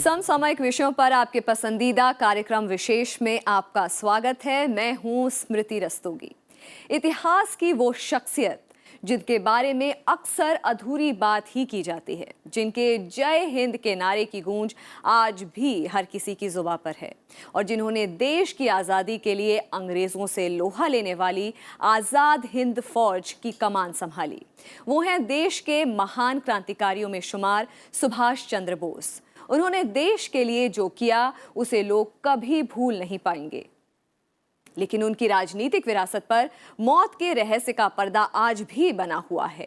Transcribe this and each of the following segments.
समसामयिक विषयों पर आपके पसंदीदा कार्यक्रम विशेष में आपका स्वागत है। मैं हूं स्मृति रस्तोगी। इतिहास की वो शख्सियत जिनके बारे में अक्सर अधूरी बात ही की जाती है, जिनके जय हिंद के नारे की गूंज आज भी हर किसी की जुबां पर है और जिन्होंने देश की आज़ादी के लिए अंग्रेज़ों से लोहा लेने वाली आज़ाद हिंद फौज की कमान संभाली। वो हैं देश के महान क्रांतिकारियों में शुमार सुभाष चंद्र बोस। उन्होंने देश के लिए जो किया उसे लोग कभी भूल नहीं पाएंगे, लेकिन उनकी राजनीतिक विरासत पर मौत के रहस्य का पर्दा आज भी बना हुआ है।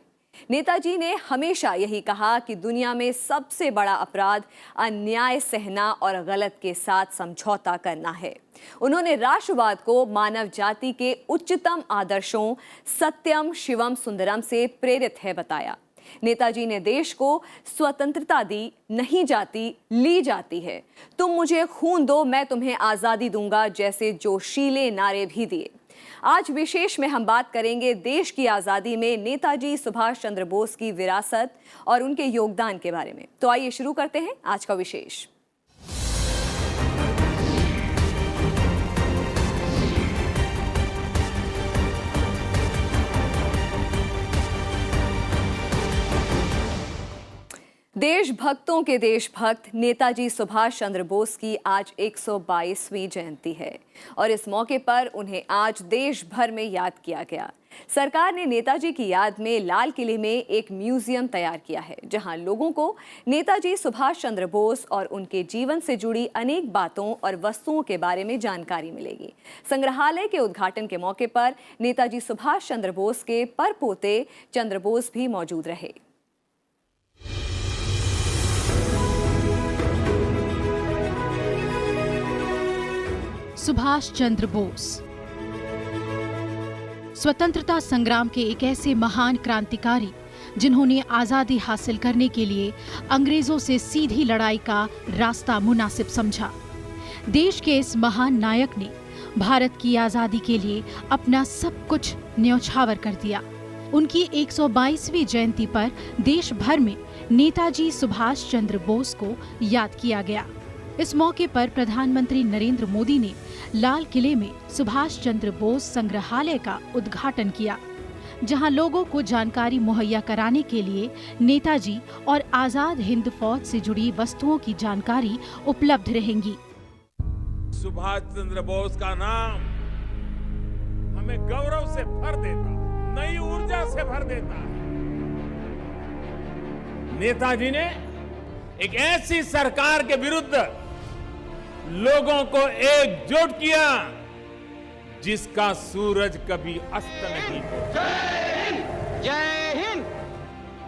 नेताजी ने हमेशा यही कहा कि दुनिया में सबसे बड़ा अपराध अन्याय सहना और गलत के साथ समझौता करना है। उन्होंने राष्ट्रवाद को मानव जाति के उच्चतम आदर्शों सत्यम शिवम सुंदरम से प्रेरित है बताया। नेताजी ने देश को स्वतंत्रता दी, नहीं जाती ली जाती है। तुम मुझे खून दो, मैं तुम्हें आजादी दूंगा जैसे जोशीले नारे भी दिए। आज विशेष में हम बात करेंगे देश की आजादी में नेताजी सुभाष चंद्र बोस की विरासत और उनके योगदान के बारे में। तो आइए शुरू करते हैं आज का विशेष। देशभक्तों के देशभक्त नेताजी सुभाष चंद्र बोस की आज 122वीं जयंती है और इस मौके पर उन्हें आज देश भर में याद किया गया। सरकार ने नेताजी की याद में लाल किले में एक म्यूजियम तैयार किया है, जहां लोगों को नेताजी सुभाष चंद्र बोस और उनके जीवन से जुड़ी अनेक बातों और वस्तुओं के बारे में जानकारी मिलेगी। संग्रहालय के उद्घाटन के मौके पर नेताजी सुभाष चंद्र बोस के परपोते चंद्र बोस भी मौजूद रहे। सुभाष चंद्र बोस स्वतंत्रता संग्राम के एक ऐसे महान क्रांतिकारी जिन्होंने आजादी हासिल करने के लिए अंग्रेजों से सीधी लड़ाई का रास्ता मुनासिब समझा। देश के इस महान नायक ने भारत की आजादी के लिए अपना सब कुछ न्यौछावर कर दिया। उनकी 122वीं जयंती पर देश भर में नेताजी सुभाष चंद्र बोस को याद किया गया। इस मौके पर प्रधानमंत्री नरेंद्र मोदी ने लाल किले में सुभाष चंद्र बोस संग्रहालय का उद्घाटन किया, जहां लोगों को जानकारी मुहैया कराने के लिए नेताजी और आजाद हिंद फौज से जुड़ी वस्तुओं की जानकारी उपलब्ध रहेंगी। सुभाष चंद्र बोस का नाम हमें गौरव से भर देता, नई ऊर्जा से भर देता है। नेताजी ने एक ऐसी सरकार के विरुद्ध लोगों को एकजुट किया जिसका सूरज कभी अस्त नहीं होता। जय हिंद, जय हिंद।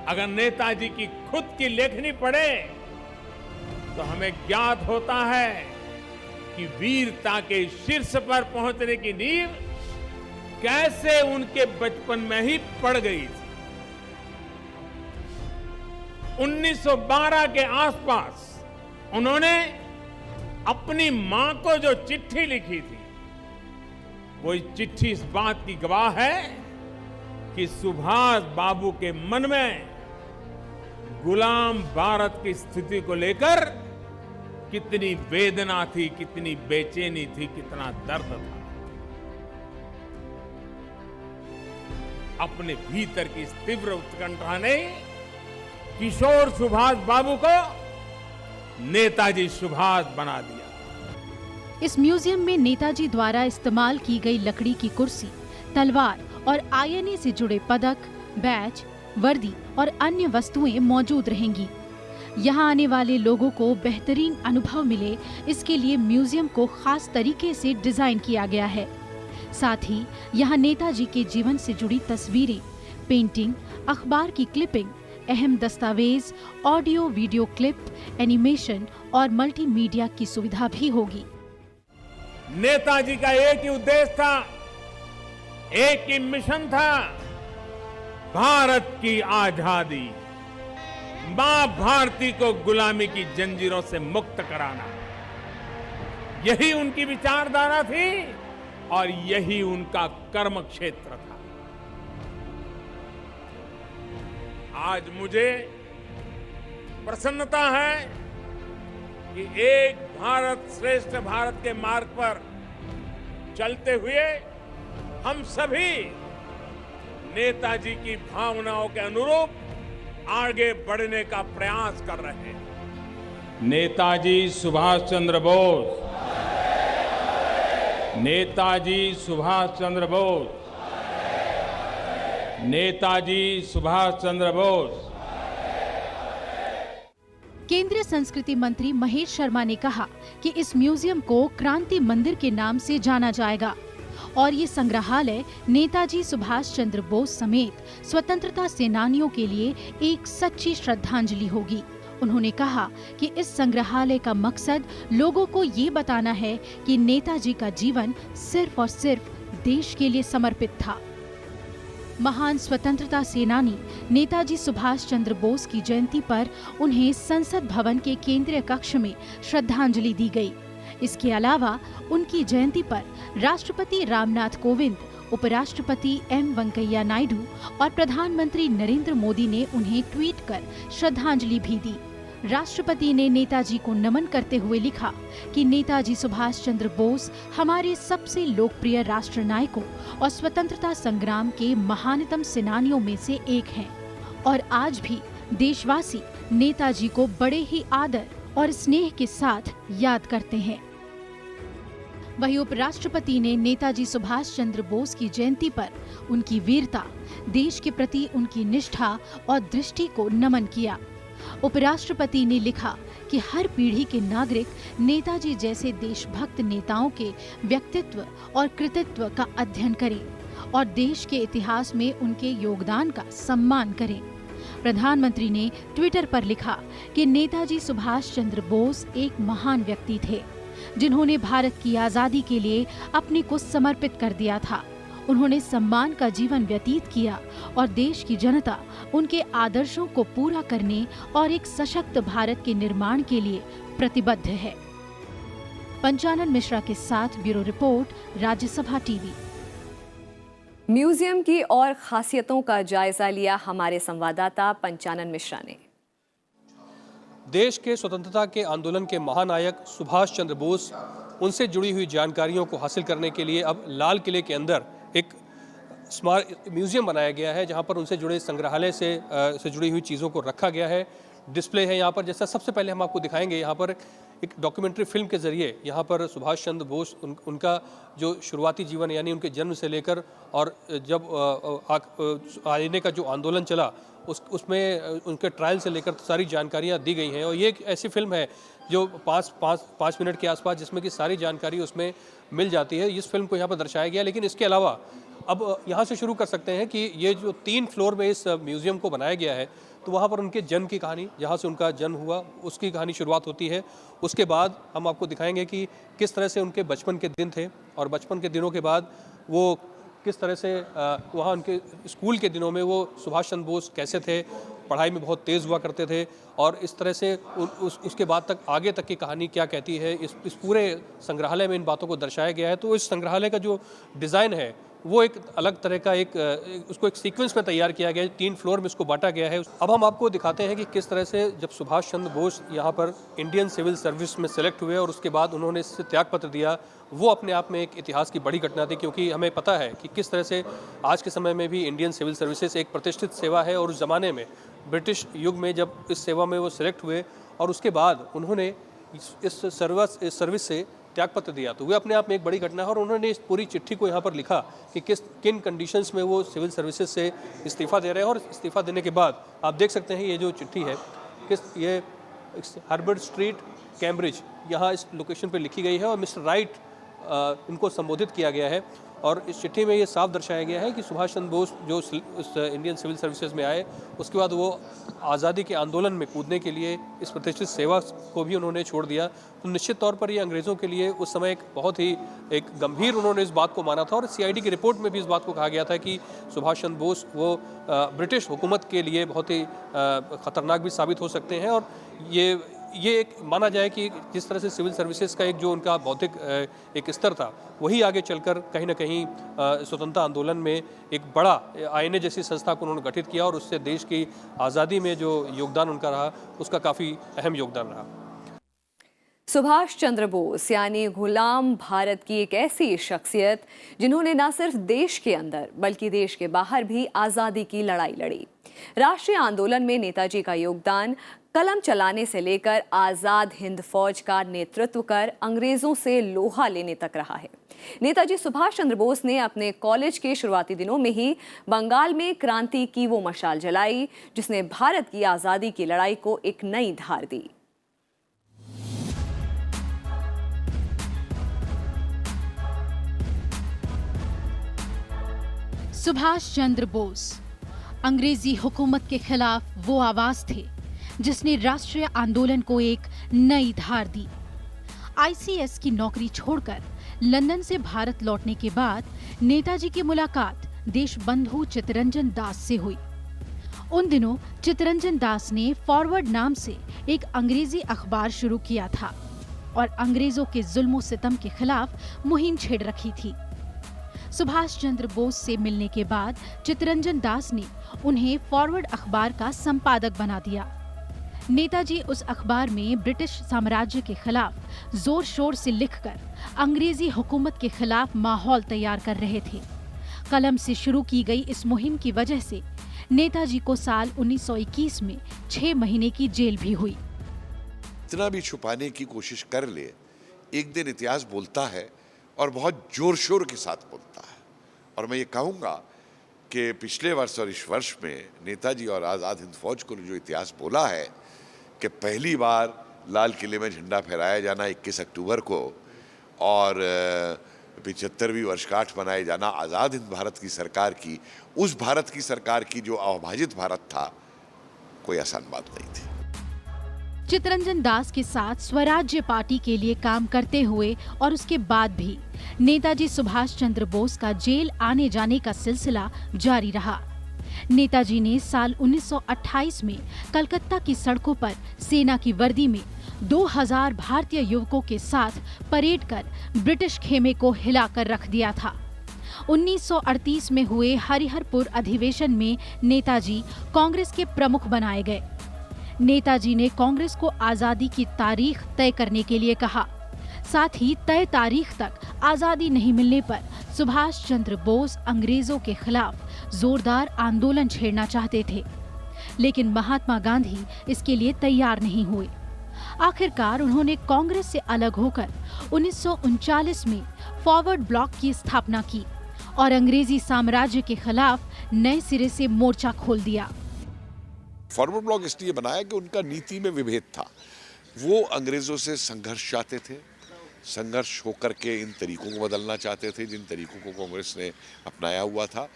अगर नेताजी की खुद की लेखनी पढ़े तो हमें ज्ञात होता है कि वीरता के शीर्ष पर पहुंचने की नींव कैसे उनके बचपन में ही पड़ गई थी। 1912 के आसपास उन्होंने अपनी मां को जो चिट्ठी लिखी थी, वो चिट्ठी इस बात की गवाह है कि सुभाष बाबू के मन में गुलाम भारत की स्थिति को लेकर कितनी वेदना थी, कितनी बेचैनी थी, कितना दर्द था। अपने भीतर की इस तीव्र उत्कंठा ने किशोर सुभाष बाबू को नेताजी सुभाष बना दिया। इस म्यूजियम में नेताजी द्वारा इस्तेमाल की गई लकड़ी की कुर्सी, तलवार और आईएनए से जुड़े पदक, बैज, वर्दी और अन्य वस्तुएं मौजूद रहेंगी। यहाँ आने वाले लोगों को बेहतरीन अनुभव मिले, इसके लिए म्यूजियम को खास तरीके से डिजाइन किया गया है। साथ ही यहाँ नेताजी के जीवन से जुड़ी तस्वीरें, पेंटिंग, अखबार की क्लिपिंग, अहम दस्तावेज, ऑडियो वीडियो क्लिप, एनिमेशन और मल्टीमीडिया की सुविधा भी होगी। नेताजी का एक ही उद्देश्य था, एक ही मिशन था, भारत की आजादी, मां भारती को गुलामी की जंजीरों से मुक्त कराना। यही उनकी विचारधारा थी और यही उनका कर्म क्षेत्र था। आज मुझे प्रसन्नता है कि एक भारत श्रेष्ठ भारत के मार्ग पर चलते हुए हम सभी नेताजी की भावनाओं के अनुरूप आगे बढ़ने का प्रयास कर रहे हैं। नेताजी सुभाष चंद्र बोस, नेताजी सुभाष चंद्र बोस, नेताजी सुभाष चंद्र बोस। केंद्रीय संस्कृति मंत्री महेश शर्मा ने कहा कि इस म्यूजियम को क्रांति मंदिर के नाम से जाना जाएगा और ये संग्रहालय नेताजी सुभाष चंद्र बोस समेत स्वतंत्रता सेनानियों के लिए एक सच्ची श्रद्धांजलि होगी। उन्होंने कहा कि इस संग्रहालय का मकसद लोगों को ये बताना है कि नेताजी का जीवन सिर्फ और सिर्फ देश के लिए समर्पित था। महान स्वतंत्रता सेनानी नेताजी सुभाष चंद्र बोस की जयंती पर उन्हें संसद भवन के केंद्रीय कक्ष में श्रद्धांजलि दी गई। इसके अलावा उनकी जयंती पर राष्ट्रपति रामनाथ कोविंद, उपराष्ट्रपति एम वेंकैया नायडू और प्रधानमंत्री नरेंद्र मोदी ने उन्हें ट्वीट कर श्रद्धांजलि भी दी। राष्ट्रपति ने नेताजी को नमन करते हुए लिखा कि नेताजी सुभाष चंद्र बोस हमारे सबसे लोकप्रिय राष्ट्रनायकों और स्वतंत्रता संग्राम के महानतम सेनानियों में से एक हैं और आज भी देशवासी नेताजी को बड़े ही आदर और स्नेह के साथ याद करते हैं। वहीं उपराष्ट्रपति ने नेताजी सुभाष चंद्र बोस की जयंती पर उनकी वीरता, देश के प्रति उनकी निष्ठा और दृष्टि को नमन किया। उपराष्ट्रपति ने लिखा कि हर पीढ़ी के नागरिक नेताजी जैसे देशभक्त नेताओं के व्यक्तित्व और कृतित्व का अध्ययन करें और देश के इतिहास में उनके योगदान का सम्मान करें। प्रधानमंत्री ने ट्विटर पर लिखा कि नेताजी सुभाष चंद्र बोस एक महान व्यक्ति थे जिन्होंने भारत की आजादी के लिए अपने को समर्पित कर दिया था। उन्होंने सम्मान का जीवन व्यतीत किया और देश की जनता उनके आदर्शों को पूरा करने और एक सशक्त भारत के निर्माण के लिए प्रतिबद्ध है। पंचानन मिश्रा के साथ bureau report, Rajya Sabha TV. Museum की और खासियतों का जायजा लिया हमारे संवाददाता पंचानन मिश्रा ने। देश के स्वतंत्रता के आंदोलन के महानायक सुभाष चंद्र बोस, उनसे जुड़ी हुई जानकारियों को हासिल करने के लिए अब लाल किले के अंदर एक स्मारक म्यूजियम बनाया गया है, जहां पर उनसे जुड़े संग्रहालय से जुड़ी हुई चीज़ों को रखा गया है। डिस्प्ले है यहाँ पर, जैसा सबसे पहले हम आपको दिखाएंगे। यहाँ पर एक डॉक्यूमेंट्री फिल्म के ज़रिए यहाँ पर सुभाष चंद्र बोस उनका जो शुरुआती जीवन यानी उनके जन्म से लेकर और जब आने का जो आंदोलन चला उसमें उनके ट्रायल से लेकर सारी जानकारियाँ दी गई हैं। और ये एक ऐसी फिल्म है जो पाँच मिनट के आसपास, जिसमें कि सारी जानकारी उसमें मिल जाती है। इस फिल्म को यहाँ पर दर्शाया गया। लेकिन इसके अलावा अब यहाँ से शुरू कर सकते हैं कि ये जो 3 फ्लोर में इस म्यूज़ियम को बनाया गया है, तो वहाँ पर उनके जन्म की कहानी, जहाँ से उनका जन्म हुआ उसकी कहानी शुरुआत होती है। उसके बाद हम आपको दिखाएंगे कि किस तरह से उनके बचपन के दिन थे और बचपन के दिनों के बाद वो किस तरह से वहाँ उनके स्कूल के दिनों में वो सुभाष चंद्र बोस कैसे थे, पढ़ाई में बहुत तेज़ हुआ करते थे और इस तरह से उसके बाद तक आगे तक की कहानी क्या कहती है, इस पूरे संग्रहालय में इन बातों को दर्शाया गया है। तो इस संग्रहालय का जो डिज़ाइन है वो एक अलग तरह का उसको एक सीक्वेंस में तैयार किया गया है। 3 फ्लोर में इसको बांटा गया है। अब हम आपको दिखाते हैं कि किस तरह से जब सुभाष चंद्र बोस यहाँ पर इंडियन सिविल सर्विस में सेलेक्ट हुए और उसके बाद उन्होंने इससे त्याग पत्र दिया, वो अपने आप में एक इतिहास की बड़ी घटना थी। क्योंकि हमें पता है कि किस तरह से आज के समय में भी इंडियन सिविल सर्विसेज एक प्रतिष्ठित सेवा है और उस ज़माने में ब्रिटिश युग में जब इस सेवा में वो सिलेक्ट हुए और उसके बाद उन्होंने इस सर्विस से त्यागपत्र दिया, तो वे अपने आप में एक बड़ी घटना है। और उन्होंने इस पूरी चिट्ठी को यहाँ पर लिखा कि किन कंडीशंस में वो सिविल सर्विसेज से इस्तीफ़ा दे रहे हैं। और इस्तीफ़ा देने के बाद आप देख सकते हैं ये जो चिट्ठी है, ये हर्बर्ट स्ट्रीट, कैम्ब्रिज, यहाँ इस लोकेशन पर लिखी गई है और मिस्टर राइट इनको संबोधित किया गया है। और इस चिट्ठी में ये साफ दर्शाया गया है कि सुभाष चंद्र बोस जो इस इंडियन सिविल सर्विसेज में आए, उसके बाद वो आज़ादी के आंदोलन में कूदने के लिए इस प्रतिष्ठित सेवा को भी उन्होंने छोड़ दिया। तो निश्चित तौर पर ये अंग्रेज़ों के लिए उस समय एक बहुत ही एक गंभीर उन्होंने इस बात को माना था। और CID की रिपोर्ट में भी इस बात को कहा गया था कि सुभाष चंद्र बोस वो ब्रिटिश हुकूमत के लिए बहुत ही ख़तरनाक भी साबित हो सकते हैं। और ये एक माना जाए कि जिस तरह से सिविल सर्विसेज का एक जो उनका बौद्धिक एक स्तर था, वही आगे चलकर कहीं ना कहीं स्वतंत्रता आंदोलन में एक बड़ा INA जैसी संस्था को उन्होंने गठित किया और उससे देश की आज़ादी में जो योगदान उनका रहा, उसका काफ़ी अहम योगदान रहा। सुभाष चंद्र बोस यानी गुलाम भारत की एक ऐसी शख्सियत जिन्होंने न सिर्फ देश के अंदर बल्कि देश के बाहर भी आज़ादी की लड़ाई लड़ी। राष्ट्रीय आंदोलन में नेताजी का योगदान कलम चलाने से लेकर आज़ाद हिंद फौज का नेतृत्व कर अंग्रेजों से लोहा लेने तक रहा है। नेताजी सुभाष चंद्र बोस ने अपने कॉलेज के शुरुआती दिनों में ही बंगाल में क्रांति की वो मशाल जलाई जिसने भारत की आज़ादी की लड़ाई को एक नई धार दी। सुभाष चंद्र बोस अंग्रेजी हुकूमत के खिलाफ वो आवाज थे जिसने राष्ट्रीय आंदोलन को एक नई धार दी। आईसीएस की नौकरी छोड़कर लंदन से भारत लौटने के बाद नेताजी की मुलाकात देशबंधु चित्तरंजन दास से हुई। उन दिनों चित्तरंजन दास ने फॉरवर्ड नाम से एक अंग्रेजी अखबार शुरू किया था और अंग्रेजों के जुल्म सितम के खिलाफ मुहिम छेड़ रखी थी। सुभाष चंद्र बोस से मिलने के बाद चित्तरंजन दास ने उन्हें फॉरवर्ड अखबार का संपादक बना दिया। नेताजी उस अखबार में ब्रिटिश साम्राज्य के खिलाफ जोर शोर से लिखकर अंग्रेजी हुकूमत के खिलाफ माहौल तैयार कर रहे थे। कलम से शुरू की गई इस मुहिम की वजह से नेताजी को साल 1921 में 6 महीने की जेल भी हुई। इतना भी छुपाने की कोशिश कर ले, एक दिन इतिहास बोलता है और बहुत जोर शोर के साथ बोलता है। और मैं ये कहूँगा कि पिछले वर्ष और इस वर्ष में नेताजी और आज़ाद हिंद फौज को जो इतिहास बोला है कि पहली बार लाल किले में झंडा फहराया जाना 21 अक्टूबर को और 75वीं वर्षगांठ मनाए जाना आज़ाद हिंद भारत की सरकार की, उस भारत की सरकार की जो अविभाजित भारत था, कोई आसान बात नहीं थी। चित्तरंजन दास के साथ स्वराज्य पार्टी के लिए काम करते हुए और उसके बाद भी नेताजी सुभाष चंद्र बोस का जेल आने जाने का सिलसिला जारी रहा। नेताजी ने साल 1928 में कलकत्ता की सड़कों पर सेना की वर्दी में 2000 भारतीय युवकों के साथ परेड कर ब्रिटिश खेमे को हिलाकर रख दिया था। 1938 में हुए हरिहरपुर अधिवेशन में नेताजी कांग्रेस के प्रमुख बनाए गए। नेताजी ने कांग्रेस को आजादी की तारीख तय करने के लिए कहा। साथ ही तय तारीख तक आजादी नहीं मिलने पर सुभाष चंद्र बोस अंग्रेजों के खिलाफ जोरदार आंदोलन छेड़ना चाहते थे, लेकिन महात्मा गांधी इसके लिए तैयार नहीं हुए। आखिरकार उन्होंने कांग्रेस से अलग होकर 1939 में फॉरवर्ड ब्लॉक की स्थापना की और अंग्रेजी साम्राज्य के खिलाफ नए सिरे से मोर्चा खोल दिया। फॉरवर्ड ब्लॉक इसलिए बनाया कि उनका नीति में विभेद था। वो अंग्रेजों से संघर्ष चाहते थे, संघर्ष होकर के इन तरीकों को बदलना चाहते थे जिन तरीकों को कांग्रेस ने अपनाया हुआ था।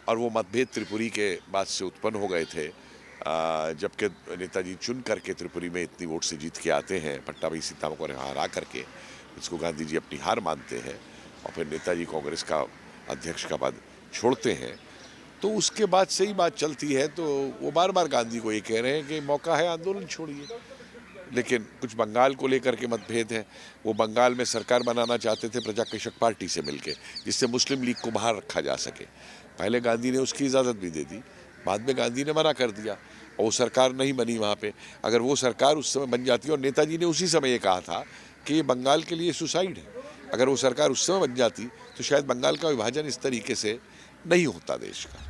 और वो मतभेद त्रिपुरी के बाद से उत्पन्न हो गए थे, जबकि नेताजी चुन करके त्रिपुरी में इतनी वोट से जीत के आते हैं, पट्टाभी सीताराम को हरा करके, इसको गांधी जी अपनी हार मानते हैं और फिर नेताजी कांग्रेस का अध्यक्ष का पद छोड़ते हैं। तो उसके बाद से ही बात चलती है। तो वो बार बार गांधी को ये कह रहे हैं कि मौका है, आंदोलन छोड़िए। लेकिन कुछ बंगाल को लेकर के मतभेद है। वो बंगाल में सरकार बनाना चाहते थे प्रजाकृषक पार्टी से मिलके, जिससे मुस्लिम लीग को बाहर रखा जा सके। पहले गांधी ने उसकी इजाज़त भी दे दी, बाद में गांधी ने मना कर दिया और वो सरकार नहीं बनी वहाँ पे। अगर वो सरकार उस समय बन जाती, और नेताजी ने उसी समय ये कहा था कि ये बंगाल के लिए सुसाइड है, अगर वो सरकार उस समय बन जाती तो शायद बंगाल का विभाजन इस तरीके से नहीं होता देश का।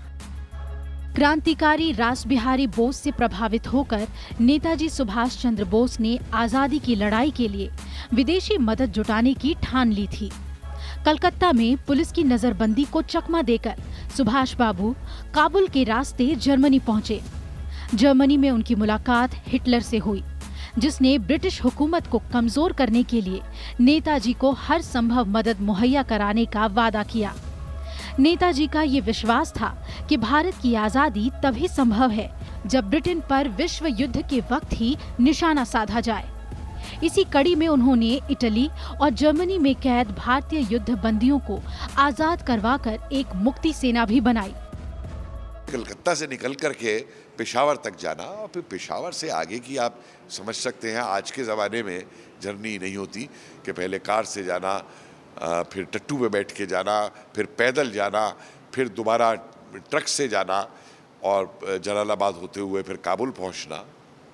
क्रांतिकारी रासबिहारी बोस से प्रभावित होकर नेताजी सुभाष चंद्र बोस ने आजादी की लड़ाई के लिए विदेशी मदद जुटाने की ठान ली थी। कलकत्ता में पुलिस की नजरबंदी को चकमा देकर सुभाष बाबू काबुल के रास्ते जर्मनी पहुंचे। जर्मनी में उनकी मुलाकात हिटलर से हुई, जिसने ब्रिटिश हुकूमत को कमजोर करने के लिए नेताजी को हर संभव मदद मुहैया कराने का वादा किया। नेताजी का ये विश्वास था कि भारत की आजादी तभी संभव है जब ब्रिटेन पर विश्व युद्ध के वक्त ही निशाना साधा जाए। इसी कड़ी में उन्होंने इटली और जर्मनी में कैद भारतीय युद्ध बंदियों को आजाद करवाकर एक मुक्ति सेना भी बनाई। कलकत्ता से निकल करके पेशावर तक जाना और फिर पेशावर से आगे की आप समझ सकते हैं। आज के ज़माने में जर्नी नहीं होती कि पहले कार से जाना, फिर टट्टू पे बैठ के जाना, फिर पैदल जाना, फिर दोबारा ट्रक से जाना और जलालाबाद होते हुए फिर काबुल पहुंचना,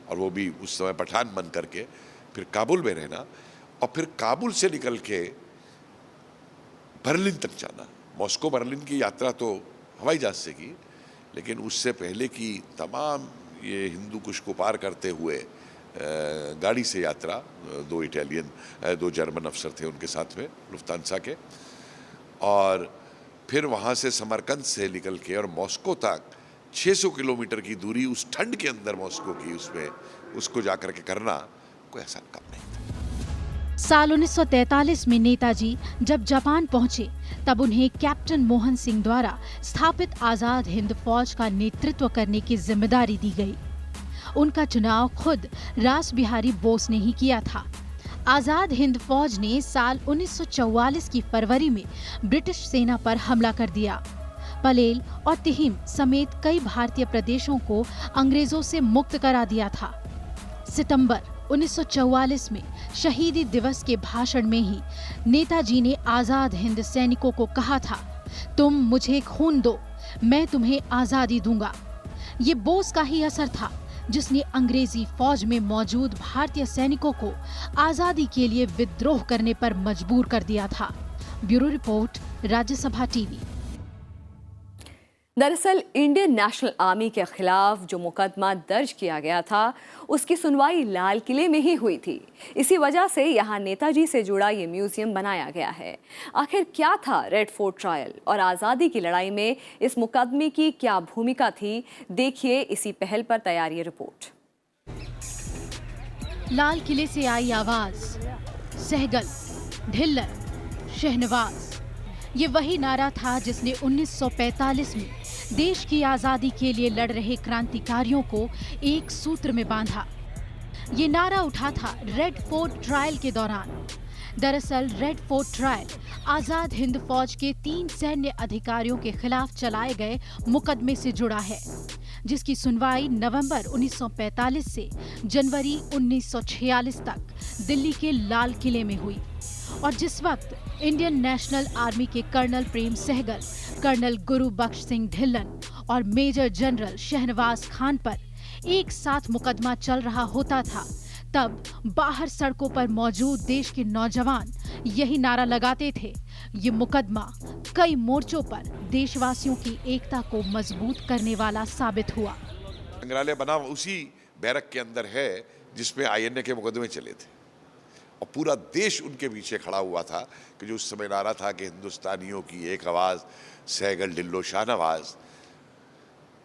और वो भी उस समय पठान बन करके फिर काबुल में रहना। और फिर काबुल से निकल के बर्लिन तक जाना। मॉस्को बर्लिन की यात्रा तो हवाई जहाज से की, लेकिन उससे पहले की तमाम ये हिंदू कुश को पार करते हुए गाड़ी से यात्रा, दो जर्मन अफसर थे उनके साथ में, लुफ्तांसा के, और फिर वहाँ से समरकंद से निकल के और मॉस्को तक 600 किलोमीटर की दूरी उस ठंड के अंदर मॉस्को की, उसमें उसको जाकर के करना कोई आसान काम नहीं था। साल 1943 में नेताजी जब जापान पहुंचे तब उन्हें कैप्टन मोहन सिंह द्वारा स्थापित आजाद हिंद फौज का नेतृत्व करने की जिम्मेदारी दी गई। उनका चुनाव खुद रास बिहारी बोस ने ही किया था। आजाद हिंद फौज ने साल 1944 की फरवरी में ब्रिटिश सेना पर हमला कर दिया। पलेल और तिहिम समेत कई भारतीय प्रदेशों को अंग्रेजों से मुक्त करा दिया था। सितंबर 1944 में शहीदी दिवस के भाषण में ही नेताजी ने आजाद हिंद सैनिकों को कहा था, तुम मुझे खून दो, मैं तुम्हें आजादी दूंगा। ये बोस का ही असर था जिसने अंग्रेजी फौज में मौजूद भारतीय सैनिकों को आजादी के लिए विद्रोह करने पर मजबूर कर दिया था। Bureau report, Rajya Sabha TV. दरअसल इंडियन नेशनल आर्मी के खिलाफ जो मुकदमा दर्ज किया गया था उसकी सुनवाई लाल किले में ही हुई थी। इसी वजह से यहाँ नेताजी से जुड़ा ये म्यूजियम बनाया गया है। आखिर क्या था रेड फोर्ट ट्रायल और आज़ादी की लड़ाई में इस मुकदमे की क्या भूमिका थी, देखिए इसी पहल पर तैयार ये रिपोर्ट। लाल किले से आई आवाज, सहगल, ढिल्लन, शहनवाज, ये वही नारा था जिसने 1945 में देश की आजादी के लिए लड़ रहे क्रांतिकारियों को एक सूत्र में बांधा। ये नारा उठा था रेड फोर्ट ट्रायल के दौरान। दरअसल red fort trial Azad Hind फौज के 3 सैन्य अधिकारियों के खिलाफ चलाए गए मुकदमे से जुड़ा है, जिसकी सुनवाई नवंबर 1945 से जनवरी 1946 तक दिल्ली के लाल किले में हुई और जिस वक्त इंडियन नेशनल आर्मी के कर्नल प्रेम सहगल, कर्नल गुरुबख्श सिंह ढिल्लन और मेजर जनरल शहनवाज खान पर एक साथ मुकदमा चल रहा होता था, तब बाहर सड़कों पर मौजूद देश के नौजवान यही नारा लगाते थे। ये मुकदमा कई मोर्चों पर देशवासियों की एकता को मजबूत करने वाला साबित हुआ। संग्रहालय बना उसी बैरक के अंदर है जिसमें INA के मुकदमे चले थे और पूरा देश उनके पीछे खड़ा हुआ था कि जो उस समय नारा था कि हिंदुस्तानियों की एक आवाज़, सहगल ढिल्लो शाहनवाज।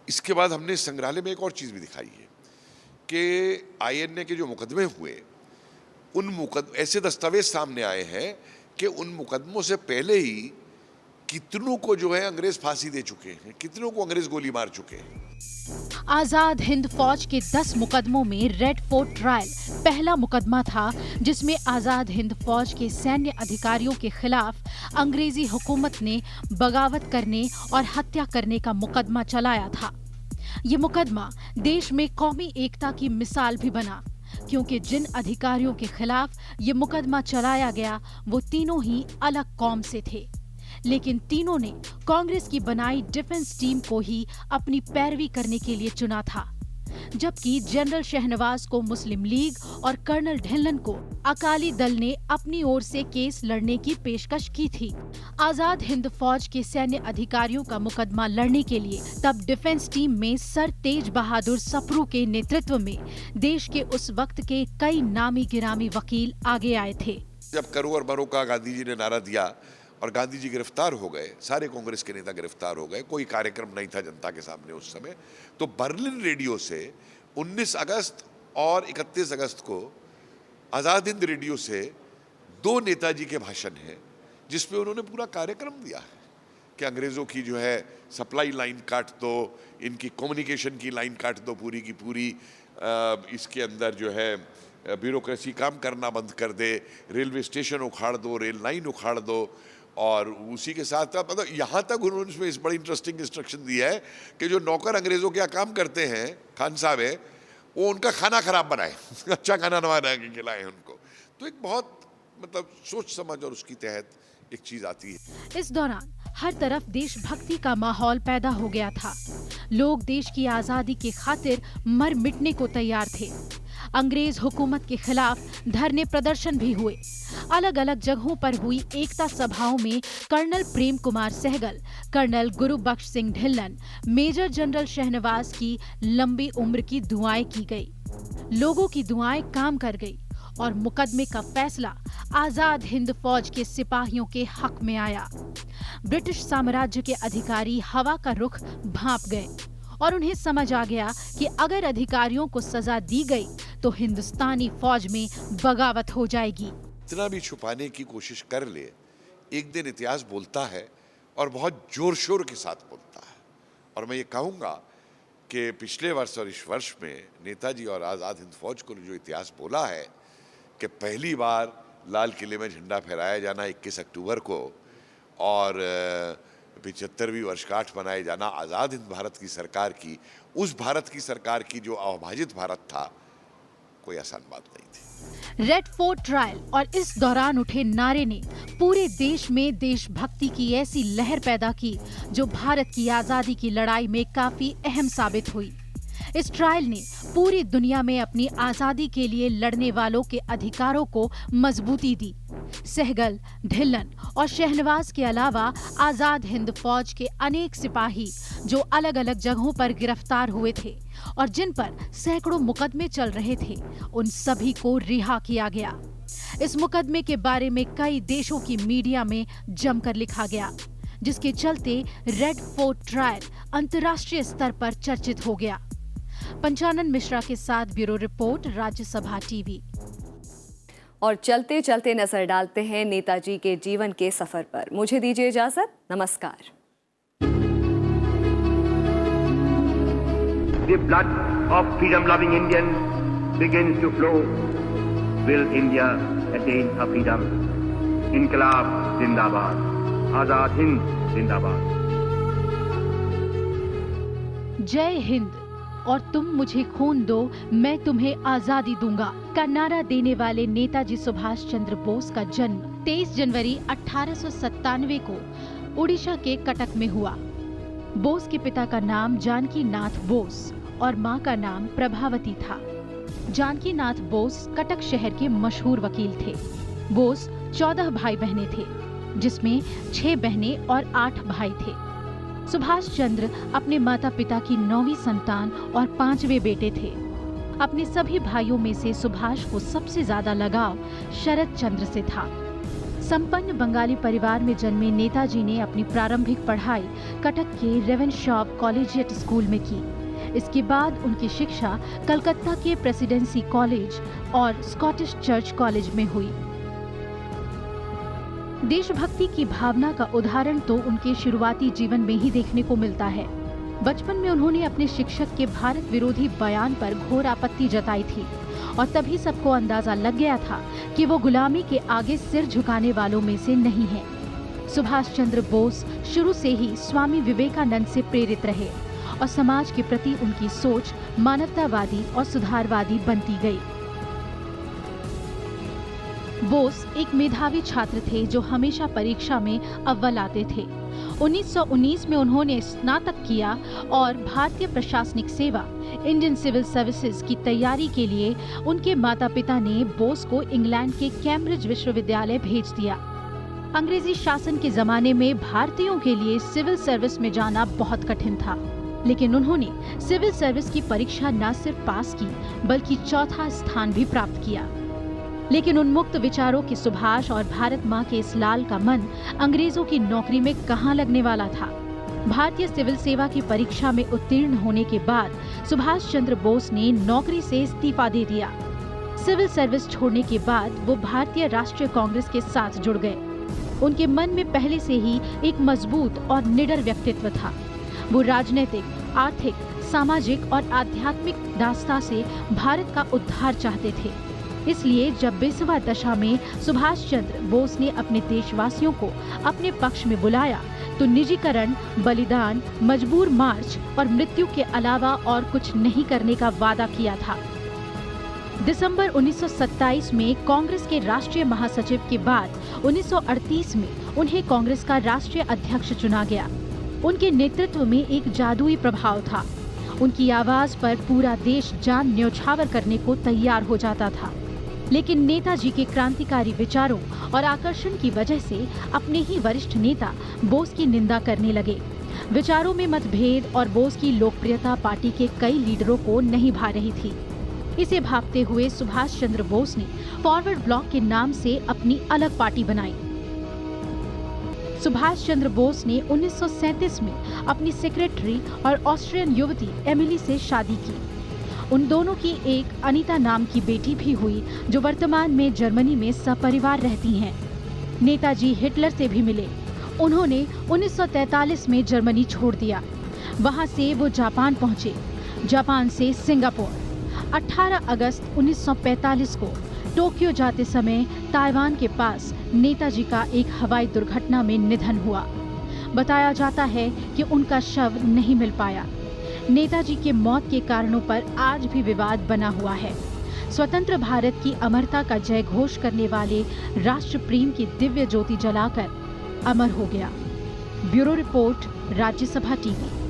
इसके बाद हमने संग्रहालय में एक और चीज़ भी दिखाई है कि INA के जो मुकदमे हुए, ऐसे दस्तावेज सामने आए हैं कि उन मुकदमों से पहले ही कितनों को जो है अंग्रेज फांसी दे चुके हैं, कितनों को अंग्रेज गोली मार चुके हैं। आजाद हिंद फौज के 10 मुकदमों में रेड फोर्ट ट्रायल पहला मुकदमा था जिसमें आजाद हिंद फौज के सैन्य अधिकारियों के खिलाफ अंग्रेजी हुकूमत ने बगावत करने और हत्या करने का मुकदमा चलाया था। ये मुकदमा देश में कौमी एकता की मिसाल भी बना, क्योंकि जिन अधिकारियों के खिलाफ ये मुकदमा चलाया गया वो तीनों ही अलग कौम से थे, लेकिन तीनों ने कांग्रेस की बनाई डिफेंस टीम को ही अपनी पैरवी करने के लिए चुना था, जबकि जनरल शहनवाज को मुस्लिम लीग और कर्नल ढिल्लन को अकाली दल ने अपनी ओर से केस लड़ने की पेशकश की थी। आजाद हिंद फौज के सैन्य अधिकारियों का मुकदमा लड़ने के लिए तब डिफेंस टीम में सर तेज बहादुर सप्रू के नेतृत्व में देश के उस वक्त के कई नामी गिरामी वकील आगे आए थे। जब करो और मरो का गांधी जी ने नारा दिया और गांधी जी गिरफ्तार हो गए, सारे कांग्रेस के नेता गिरफ्तार हो गए, कोई कार्यक्रम नहीं था जनता के सामने उस समय, तो बर्लिन रेडियो से 19 अगस्त और 31 अगस्त को आज़ाद हिंद रेडियो से 2 नेताजी के भाषण हैं जिसमें उन्होंने पूरा कार्यक्रम दिया है कि अंग्रेज़ों की जो है सप्लाई लाइन काट दो, इनकी कम्युनिकेशन की लाइन काट दो पूरी की पूरी, इसके अंदर जो है ब्यूरोक्रेसी काम करना बंद कर दे, रेलवे स्टेशन उखाड़ दो, रेल लाइन उखाड़ दो। और उसी के साथ मतलब यहाँ तक उन्होंने इसमें इस बड़ी इंटरेस्टिंग इंस्ट्रक्शन दिया है कि जो नौकर अंग्रेज़ों के यहाँ काम करते हैं, खान साहब है, वो उनका खाना खराब बनाए अच्छा खाना ना बना के खिलाएं उनको। तो एक बहुत मतलब सोच समझ और उसकी तहत एक चीज़ आती है। इस दौरान हर तरफ देशभक्ति का माहौल पैदा हो गया था। लोग देश की आजादी की खातिर मर मिटने को तैयार थे। अंग्रेज हुकूमत के खिलाफ धरने प्रदर्शन भी हुए। अलग अलग जगहों पर हुई एकता सभाओं में colonel Prem Kumar Sahgal, colonel Gurbakhsh Singh Dhillon, major general Shahnawaz की लंबी उम्र की दुआएं की गई। लोगों की दुआएं काम कर गई और मुकदमे का फैसला आजाद हिंद फौज के सिपाहियों के हक में आया। ब्रिटिश साम्राज्य के अधिकारी हवा का रुख भांप गए और उन्हें समझ आ गया कि अगर अधिकारियों को सजा दी गई तो हिंदुस्तानी फौज में बगावत हो जाएगी। इतना भी छुपाने की कोशिश कर ले, एक दिन इतिहास बोलता है और बहुत जोर शोर के साथ बोलता है। और मैं ये कहूँगा कि पिछले वर्ष और इस वर्ष में नेताजी और आज़ाद हिंद फौज को जो इतिहास बोला है कि पहली बार लाल किले में झंडा फहराया जाना 21 अक्टूबर को और 75वीं वर्षगांठ मनाए जाना आज़ाद हिंद भारत की सरकार की, उस भारत की सरकार की जो अविभाजित भारत था, कोई आसान बात नहीं थी। रेड फोर्ट ट्रायल और इस दौरान उठे नारे ने पूरे देश में देशभक्ति की ऐसी लहर पैदा की जो भारत की आजादी की लड़ाई में काफी अहम साबित हुई। इस ट्रायल ने पूरी दुनिया में अपनी आजादी के लिए लड़ने वालों के अधिकारों को मजबूती दी। सहगल, ढिल्लन और शहनवाज के अलावा आजाद हिंद फौज के अनेक सिपाही जो अलग अलग जगहों पर गिरफ्तार हुए थे और जिन पर सैकड़ों मुकदमे चल रहे थे, उन सभी को रिहा किया गया। इस मुकदमे के बारे में कई देशों की मीडिया में जमकर लिखा गया, जिसके चलते रेड फोर्ट ट्रायल अंतर्राष्ट्रीय स्तर पर चर्चित हो गया। पंचानन मिश्रा के साथ ब्यूरो रिपोर्ट, राज्यसभा टीवी। और चलते चलते नजर डालते हैं नेताजी के जीवन के सफर पर। मुझे दीजिए इजाजत, नमस्कार। The blood of freedom-loving Indians begins to flow. Will India attain her freedom? Inqilab Zindabad. Azad Hind Zindabad. जय हिंद और तुम मुझे खून दो, मैं तुम्हें आजादी दूंगा का नारा देने वाले नेताजी सुभाष चंद्र बोस का जन्म 23 जनवरी 1897 को उड़ीसा के कटक में हुआ। बोस के पिता का नाम जानकी नाथ बोस और मां का नाम प्रभावती था। जानकी नाथ बोस कटक शहर के मशहूर वकील थे। बोस 14 भाई बहनें थे, जिसमें 6 बहनें और 8 भाई थे। सुभाष चंद्र अपने माता पिता की 9वीं संतान और 5वें बेटे थे। अपने सभी भाइयों में से सुभाष को सबसे ज्यादा लगाव शरद चंद्र से था। संपन्न बंगाली परिवार में जन्मे नेताजी ने अपनी प्रारंभिक पढ़ाई कटक के रेवेनशॉ कॉलेजिएट स्कूल में की। इसके बाद उनकी शिक्षा कलकत्ता के प्रेसिडेंसी कॉलेज और स्कॉटिश चर्च कॉलेज में हुई। देशभक्ति की भावना का उदाहरण तो उनके शुरुआती जीवन में ही देखने को मिलता है। बचपन में उन्होंने अपने शिक्षक के भारत विरोधी बयान पर घोर आपत्ति जताई थी और तभी सबको अंदाजा लग गया था कि वो गुलामी के आगे सिर झुकाने वालों में से नहीं है। सुभाष चंद्र बोस शुरू से ही स्वामी विवेकानंद से प्रेरित रहे और समाज के प्रति उनकी सोच मानवतावादी और सुधारवादी बनती गई। बोस एक मेधावी छात्र थे जो हमेशा परीक्षा में अव्वल आते थे। 1919 में उन्होंने स्नातक किया और भारतीय प्रशासनिक सेवा इंडियन सिविल सर्विसेज की तैयारी के लिए उनके माता पिता ने बोस को इंग्लैंड के कैम्ब्रिज विश्वविद्यालय भेज दिया। अंग्रेजी शासन के जमाने में भारतीयों के लिए सिविल सर्विस में जाना बहुत कठिन था, लेकिन उन्होंने सिविल सर्विस की परीक्षा न सिर्फ पास की बल्कि चौथा स्थान भी प्राप्त किया। लेकिन उन्मुक्त विचारों के सुभाष और भारत माँ के इस लाल का मन अंग्रेजों की नौकरी में कहाँ लगने वाला था। भारतीय सिविल सेवा की परीक्षा में उत्तीर्ण होने के बाद सुभाष चंद्र बोस ने नौकरी से इस्तीफा दे दिया। सिविल सर्विस छोड़ने के बाद वो भारतीय राष्ट्रीय कांग्रेस के साथ जुड़ गए। उनके मन में पहले से ही एक मजबूत और निडर व्यक्तित्व था। वो राजनीतिक, आर्थिक, सामाजिक और आध्यात्मिक दास्ता से भारत का उद्धार चाहते थे। इसलिए जब 20वां दशा में सुभाष चंद्र बोस ने अपने देशवासियों को अपने पक्ष में बुलाया तो निजीकरण, बलिदान, मजबूर मार्च और मृत्यु के अलावा और कुछ नहीं करने का वादा किया था। दिसंबर 1927 में कांग्रेस के राष्ट्रीय महासचिव के बाद 1938 में उन्हें कांग्रेस का राष्ट्रीय अध्यक्ष चुना गया। उनके नेतृत्व में एक जादुई प्रभाव था। उनकी आवाज पर पूरा देश जान न्यौछावर करने को तैयार हो जाता था। लेकिन नेताजी के क्रांतिकारी विचारों और आकर्षण की वजह से अपने ही वरिष्ठ नेता बोस की निंदा करने लगे। विचारों में मतभेद और बोस की लोकप्रियता पार्टी के कई लीडरों को नहीं भा रही थी। इसे भांपते हुए सुभाष चंद्र बोस ने फॉरवर्ड ब्लॉक के नाम से अपनी अलग पार्टी बनाई। सुभाष चंद्र बोस ने 1937 में अपनी सेक्रेटरी और ऑस्ट्रियन युवती एमिली से शादी की। उन दोनों की एक अनीता नाम की बेटी भी हुई, जो वर्तमान में जर्मनी में सपरिवार रहती हैं। नेताजी हिटलर से भी मिले। उन्होंने 1943 में जर्मनी छोड़ दिया। वहां से वो जापान पहुंचे। जापान से सिंगापुर। 18 अगस्त 1945 को टोक्यो जाते समय ताइवान के पास नेताजी का एक हवाई दुर्घटना में निधन हुआ। बताया जाता है कि उनका शव नहीं मिल पाया। नेताजी के मौत के कारणों पर आज भी विवाद बना हुआ है। स्वतंत्र भारत की अमरता का जय घोष करने वाले राष्ट्र प्रेम की दिव्य ज्योति जलाकर अमर हो गया। Bureau report, Rajya Sabha TV.